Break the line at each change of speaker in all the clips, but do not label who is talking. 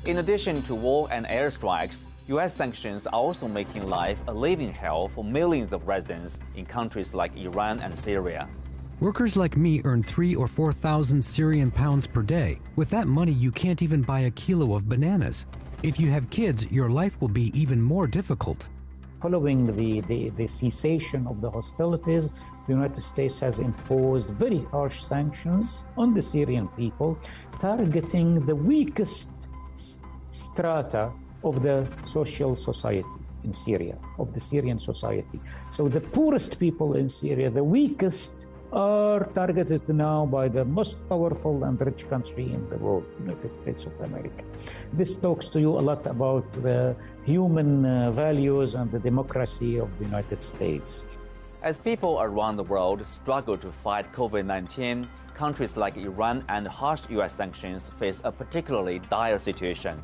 In addition to war and airstrikes, US sanctions are also making life a living hell for millions of residents in countries like Iran and Syria.
Workers like me earn 3,000 or 4,000 Syrian pounds per day. With that money, you can't even buy a kilo of bananas. If you have kids, your life will be even more difficult.
Following the cessation of the hostilities, the United States has imposed very harsh sanctions on the Syrian people, targeting the weakest strata of the social society in Syria, of the Syrian society. So the poorest people in Syria, the weakest, are targeted now by the most powerful and rich country in the world, United States of America. This talks to you a lot about the human values and the democracy of the United States.
As people around the world struggle to fight COVID-19, countries like Iran and harsh US sanctions face a particularly dire situation.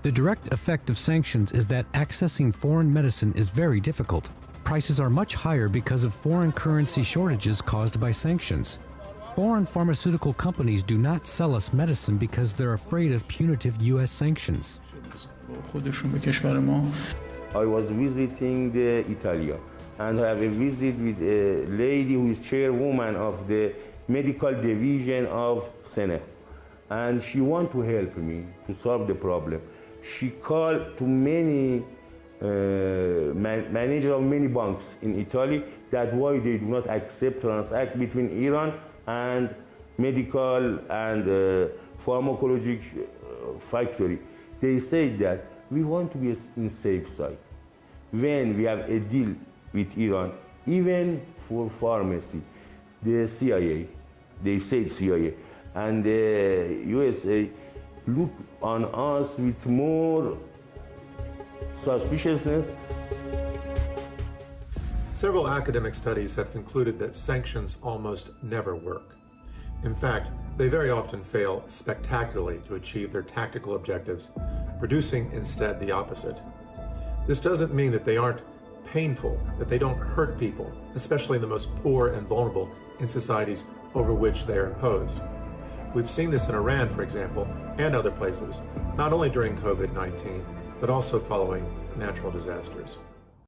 The direct effect of sanctions is that accessing foreign medicine is very difficult. Prices are much higher because of foreign currency shortages caused by sanctions. Foreign pharmaceutical companies do not sell us medicine because they're afraid of punitive US sanctions.
I was visiting Italy, and I have a visit with a lady who is chairwoman of the medical division of Senate. And she wants to help me to solve the problem. She called to many managers of many banks in Italy that why they do not accept transact between Iran and medical and pharmacologic factory. They say that we want to be in safe side. When we have a deal with Iran, even for pharmacy, the CIA, they say CIA, and the USA look on us with more suspiciousness.
Several academic studies have concluded that sanctions almost never work. In fact, they very often fail spectacularly to achieve their tactical objectives, producing instead the opposite. This doesn't mean that they aren't painful, that they don't hurt people, especially the most poor and vulnerable in societies over which they are imposed. We've seen this in Iran, for example, and other places, not only during COVID-19, but also following natural disasters.